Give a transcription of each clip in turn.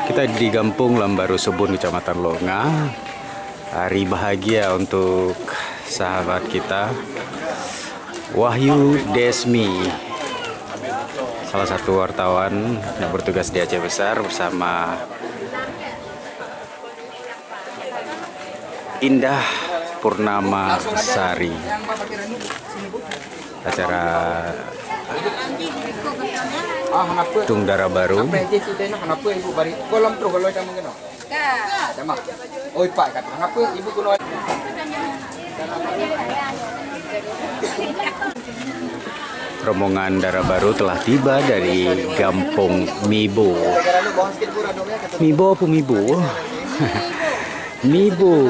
Kita di Kampung Lambaru Subun, Kecamatan Longa. Hari bahagia untuk sahabat kita Wahyu Desmi, salah satu wartawan yang bertugas di Aceh Besar, bersama Indah Purnama Sari. Acara Tung Dara Baru. Rombongan Dara Baru telah tiba dari Kampung Mibo. Mibo apa Mibo? Mibo.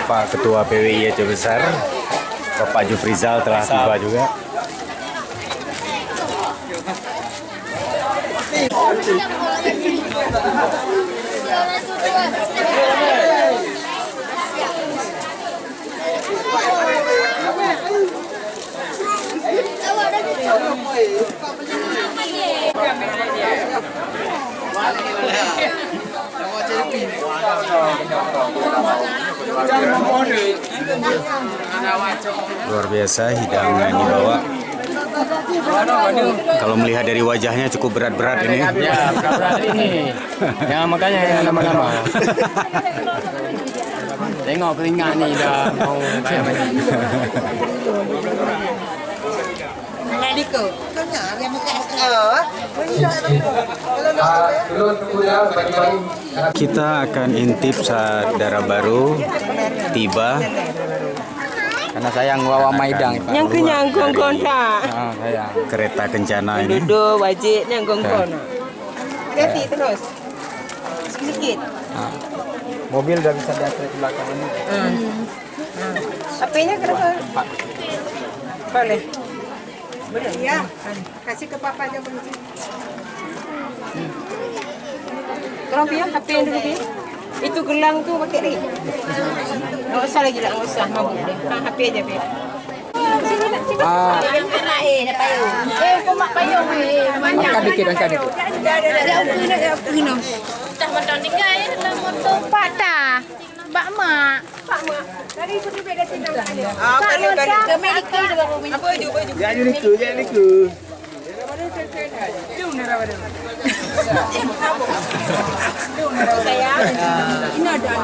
Bapak Ketua PWI Aceh Besar, Bapak Jufrizal telah tiba juga. Luar biasa hidangan dibawa. Kalau melihat dari wajahnya cukup berat-berat ini. Ya, berat ini. Ya, makanya yang lama-lama. Tengok keringat nih dah mau kayak macam ni. Kita akan intip saat Dara Baru tiba. Karena sayang bawa maidang. Yang kenyangkung kontak. Sayang. Kereta kencana ini. Duduk wajib nyangkung kontak. Hati terus. Sedikit. Mobil dah bisa diantar ke belakang ini. HP-nya kenapa? Boleh. Boleh ya. Kasih ke papa aja boleh. Tolong Pia, HP yang dulu Pia. Itu gelang tu pakai ni. Enggak usah lagi lah, enggak usah mabuk deh. HP aja Pia. Sini nak cakap. Dah payung. Kau payung banyak. Angkat dikit, angkat dikit. Dah upi nak. Dah motor tinggal dalam motor Pak dah. Pak mak. Pak mak. Dari pun dia dah tindak ada. Kali ke Amerika juga kau minta. Apa baju? Jangan niku. Jom nak rawat. Sayang. Ini ada.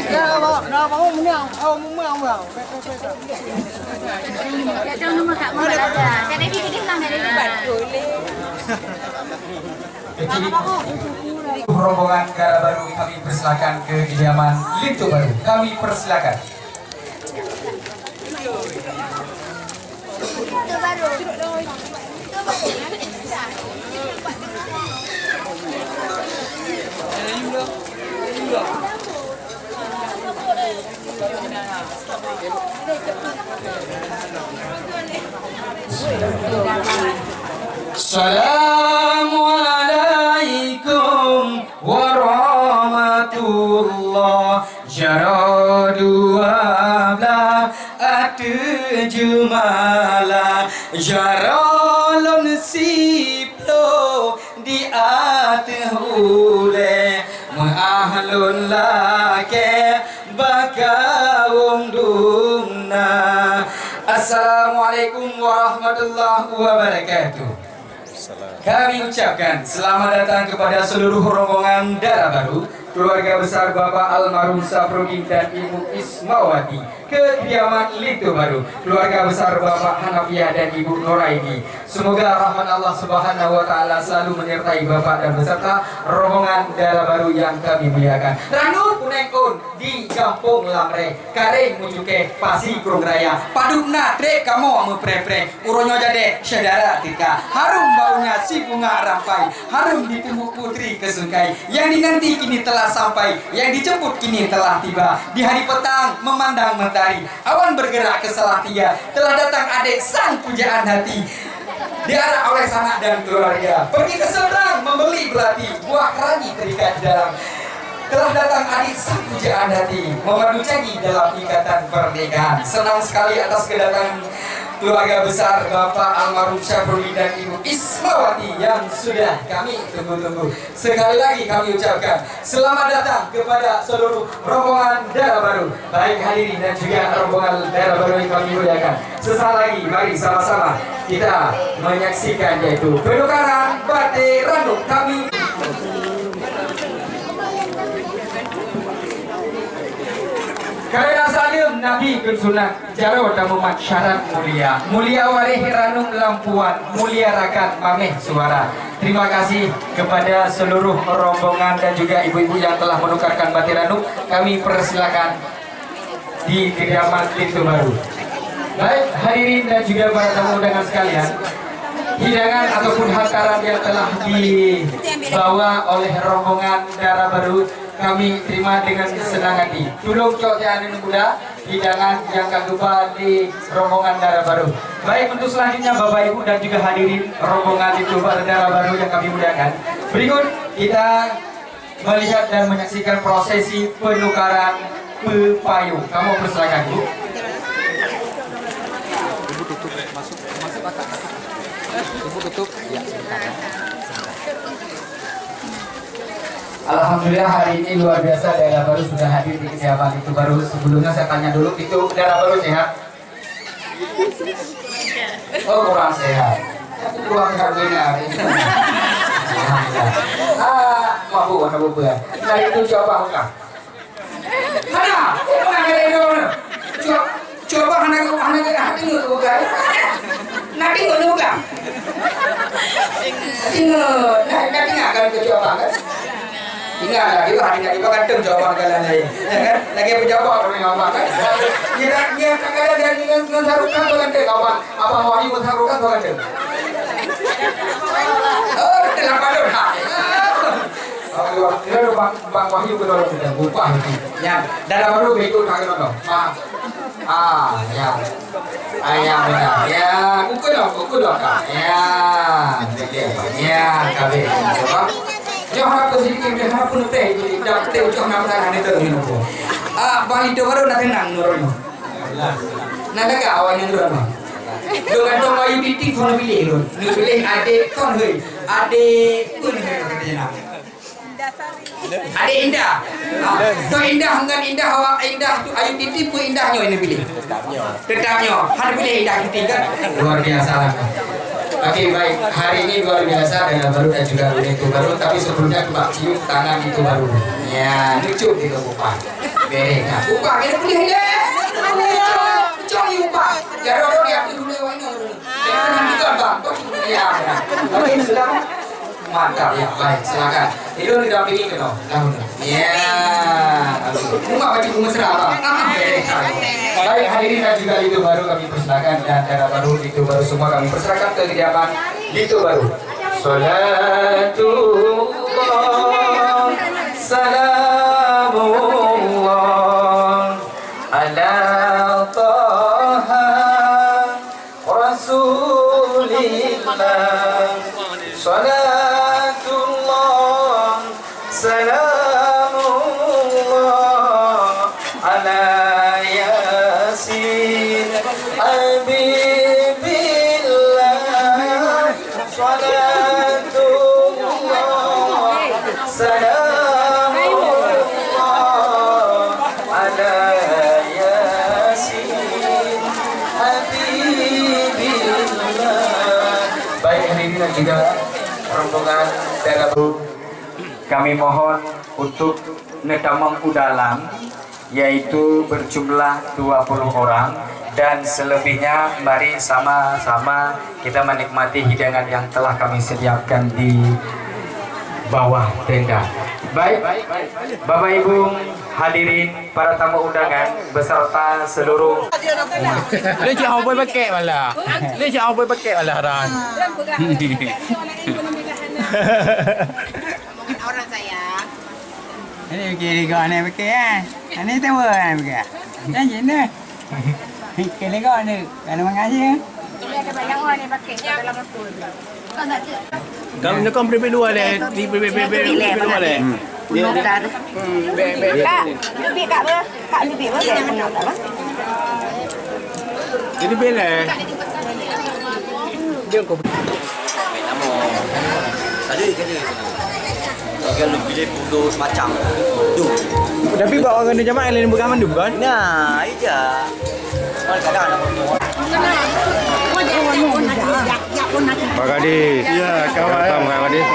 Dah bawa menang. Oh, menang. Datang rumah kat mana ada. Kan Devi kita nak dari Boleh. Rombongan Dara Baru kami persilakan ke kediaman Lintu Baru. Kami persilakan. Assalamualaikum warahmatullah. Jara dua belah ada jumala. Jara lon siplo di atas ule. Ma'ahlun lake bakawum dumna. Assalamualaikum warahmatullahi wabarakatuh. Kami ucapkan selamat datang kepada seluruh rombongan Dara Baru, keluarga besar Bapak Almarhum Safruddin dan Ibu Ismawati, ke kediaman Lintu Baru, keluarga besar Bapak Hanafiah dan Ibu Noraini. Semoga rahmat Allah Subhanahu wa taala selalu menyertai Bapak dan beserta rombongan Dara Baru yang kami muliakan. Ranu punengkun di Kampung Lamre, Karing mujuke Pasi Kurung Raya. Padupna trek kamu amu pre-pre, uronyo jade saudara tika. Harum baunya si bunga rampai, harum di tubuh putri kesungkai. Yang dinanti kini telah sampai, yang dijemput kini telah tiba. Di hari petang memandang mentari, awan bergerak ke Salatiga. Telah datang adik sang pujaan hati, diarak oleh sanak dan keluarga. Pergi ke seberang membeli belati, buah kerangi terikat di dalam. telah datang adik sapujaan hati memadu janji dalam ikatan pernikahan. Senang sekali atas kedatangan keluarga besar Bapak almarhum Syafruddin dan Ibu Ismawati yang sudah kami tunggu-tunggu. Sekali lagi kami ucapkan selamat datang kepada seluruh rombongan Darah Baru, baik hadirin dan juga rombongan Darah Baru yang kami muliakan. Sesaat lagi mari sama-sama kita menyaksikan yaitu penukaran batik randuk kami. Karena salim Nabi kunsunat jaro tamumat syarat mulia. Mulia warih ranum lampuan, mulia rakan mameh suara. Terima kasih kepada seluruh rombongan dan juga ibu-ibu yang telah menukarkan batik ranum. Kami persilakan di kediaman pintu baru. Baik hadirin dan juga para tamu undangan sekalian, hidangan ataupun hantaran yang telah dibawa oleh rombongan Darah Baru kami terima dengan senang hati. Tulung cok yang muda hidangan yang kagupa di rombongan Darah Baru. Baik, untuk selanjutnya Bapak Ibu dan juga hadirin rombongan itu Darah Baru yang kami muliakan. Berikut kita melihat dan menyaksikan prosesi penukaran pepayung. Kamu persilakan Bu. Alhamdulillah hari ini luar biasa Darah Baru sudah hadir di kediaman itu baru. Sebelumnya saya tanya dulu, itu Darah Baru sehat? Oh kurang sehat. Kurang harganya hari ini. Mahu warna bubu ya. Nah itu coba buka. Mana? Mana itu? Coba hati nggak buka. Nanti nggak buka. Nanti nggak akan coba kan? Ingat lagi hari ini kan tem jawaban kalian lain, ya kan? Lagi berjawab orang yang apa kan? Dia kalian dia dengan mengharukan bukan tem apa wahyu mengharukan bukan tem. Oh, telah pada dah. Oh, itu bang wahyu kedua kita lupa ini. Ya, Darah Baru berikut kagak dong. Ya. Ayam benar. Ya, kuku dong kak. Ya, kabe. Jangan apa sedikit jangan apa nute itu dak teu jangan apa hane teu ini ko bang itu baru nak tenang nurun nada ka awalnya nurun dengan dong ayu titik kono pilih lho pilih ade kon heuy ade pun katanya ade indah to indah hanggan indah awak indah tu ayu titik pun indahnya ini pilih tetapnya hane pilih indah titik kan luar biasa lah. Oke baik, hari ini luar biasa Darah Baru dan juga itu baru. Tapi sebelumnya coba cium tangan itu baru. Ya, lucu gitu Upah. Bereka. Upah, kita pilih deh. Cok Upah. Jadi orang yang itu dulu ini. Jangan juga bang. Ya, oke sudah. Mantap ya, baik silakan. Itu tidak pilih ke dong. Ya, rumah baju mesra bang. Bereka. Baik hadirin dan juga itu baru kami persilakan dan Darah Baru itu baru semua kami persilakan ke kediaman itu baru. Salatullah salamullah ala taha rasulillah. Salatullah salamullah ala Habibillah salatullah salamullah ala yasin habibillah. Baik hadirin dan juga rombongan Darah Baru, kami mohon untuk netamang udalam yaitu berjumlah 20 orang dan selebihnya mari sama-sama kita menikmati hidangan yang telah kami sediakan di bawah tenda. Baik, Bapak Ibu hadirin para tamu undangan beserta seluruh. Dia cakap apa pakai malah. Dia cakap apa pakai malah ran. Orang saya. Ini kiri kau ni pakai kan? Ini tahu kan pakai? Jangan ni. Kiri kau ni kalau mengaji. Ini ada banyak orang yang pakai dalam betul. Kau tak Kamu nak prepare dua le, di prepare dua le. Kak, lebih Kak ber. Kak lebih ber. Tak apa. Ini bila. Dia kau. Tadi kalau pilih pudus macam tu. Tapi bawa orang jamaah lain bukan mandum kan? Nah, iya. Kadang-kadang nak Pak Kadis. Ya, kawan. Welcome Pak Kadis.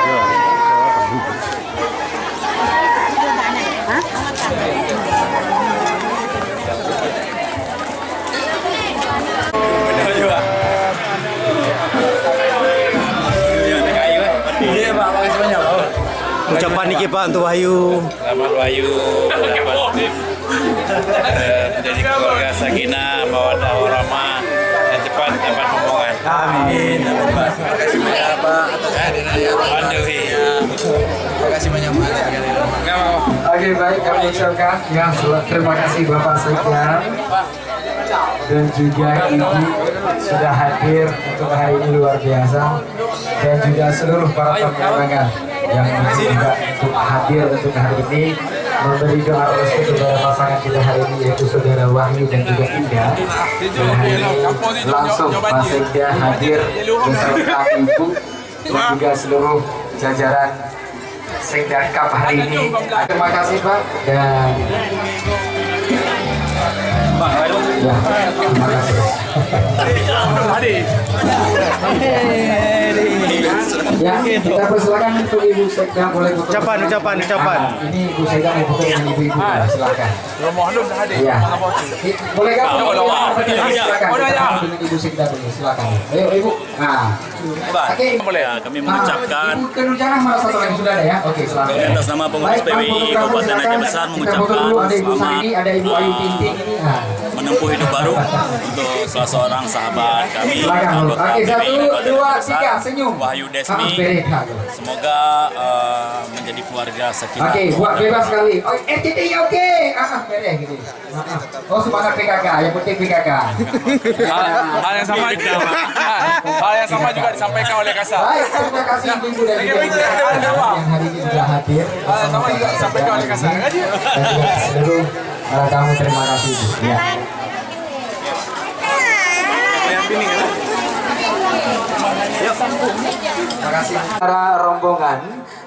Iya, Pak. Makasih banyak, Pak. Ucapan niki Pak untuk Wahyu. Selamat Wahyu dapat menjadi keluarga sakinah, mawaddah warahmah dan cepat dapat hubungan. Amin. Terima kasih banyak Pak atas kehadirannya. Terima kasih banyak Pak. Oke, baik, kami ucapkan yang terima kasih Bapak Sekda dan juga Ibu sudah hadir untuk hari ini luar biasa, dan juga seluruh para pemenangan yang juga untuk hadir untuk hari ini memberi doa restu kepada pasangan kita hari ini, yaitu saudara Wahyu dan juga Indah. Dan hari ini langsung Pak Sekda hadir beserta Ibu dan juga seluruh jajaran Sekda Cup hari ini. Terima kasih Pak, dan ya, terima kasih. Ya, kita persilakan untuk Ibu Sekda boleh foto. Ucapan. Ini Ibu Sekda mau foto dengan ibu-ibu, silakan. Ya, boleh kan? Silakan. Dengan Ibu Sekda dulu, silakan. Ayo Ibu. Nah, oke. Boleh ya, kami mengucapkan Ibu Kenujana mana satu lagi sudah ada ya? Oke, silakan. atas nama pengurus PWI Kabupaten Aceh Besar mengucapkan Ada Ibu selamat Sani, ada Ibu Ayu Tinting ini. Nah, menempuh hidup baru untuk salah seorang sahabat kami, silakan. anggota Oke, PWI 1, Kabupaten 2, Aceh Besar, 3, senyum. Wahyu Desmi. Semoga menjadi keluarga sakinah. Oke, buat bebas sekali. Oh, FTT oke. Beres gini. Oh, semangat PKK, yang penting PKK. Hal yang sama juga. Hal yang sama juga disampaikan oleh Kasar. Baik, terima kasih Ibu dan juga Ibu yang hari ini sudah hadir. Hal yang sama juga disampaikan oleh Kasar. Dan juga seluruh para tamu, terima kasih Ibu. Ya. Terima kasih. Para rombongan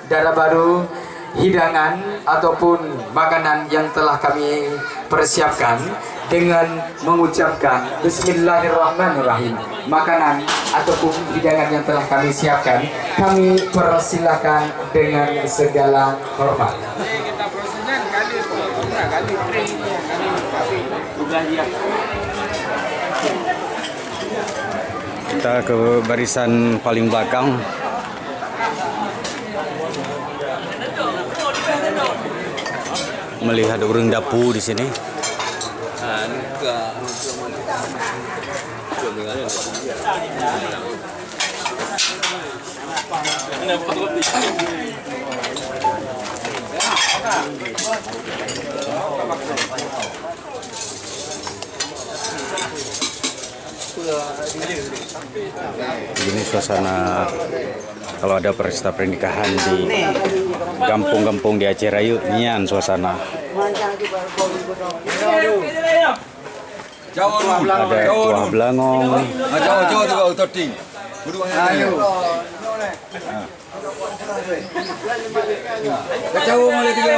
darah baru, hidangan ataupun makanan yang telah kami persiapkan dengan mengucapkan Bismillahirrahmanirrahim. Makanan ataupun hidangan yang telah kami siapkan, kami persilakan dengan segala hormat. Kita ke barisan paling belakang. Melihat urang dapu di sini. Begini suasana kalau ada pesta pernikahan di kampung-kampung di Aceh Rayu, nian suasana. Ada kuah belangong. Kacau malah tiga.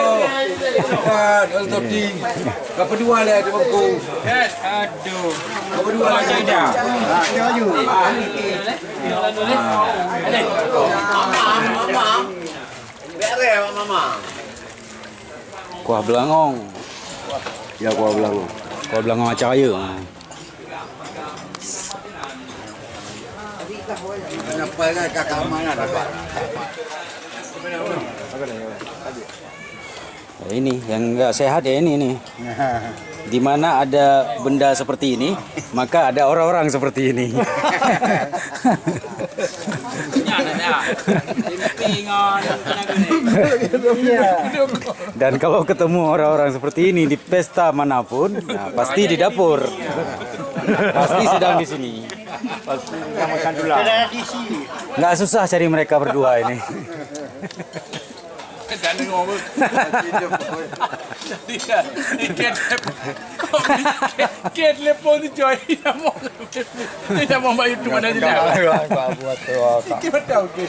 Kalau toting. Berapa dua lah di bangku. Aduh. Berapa dua lah ada. Kuah belangong. Ya gua bilang. Kuah belangong Aceh Rayu. Kenapa kan kakak mana dapat? Ini yang enggak sehat ya ini nih. Di mana ada benda seperti ini, maka ada orang-orang seperti ini. Dan kalau ketemu orang-orang seperti ini di pesta manapun, nah, pasti di dapur. Pasti sedang di sini. Pasti makan dulu. Nggak susah cari mereka berdua ini. Dan dengar pun. Jadi ket lepon tu joy nama. Dia mau bayar tu mana dia. buat tu. Kita tahu ke.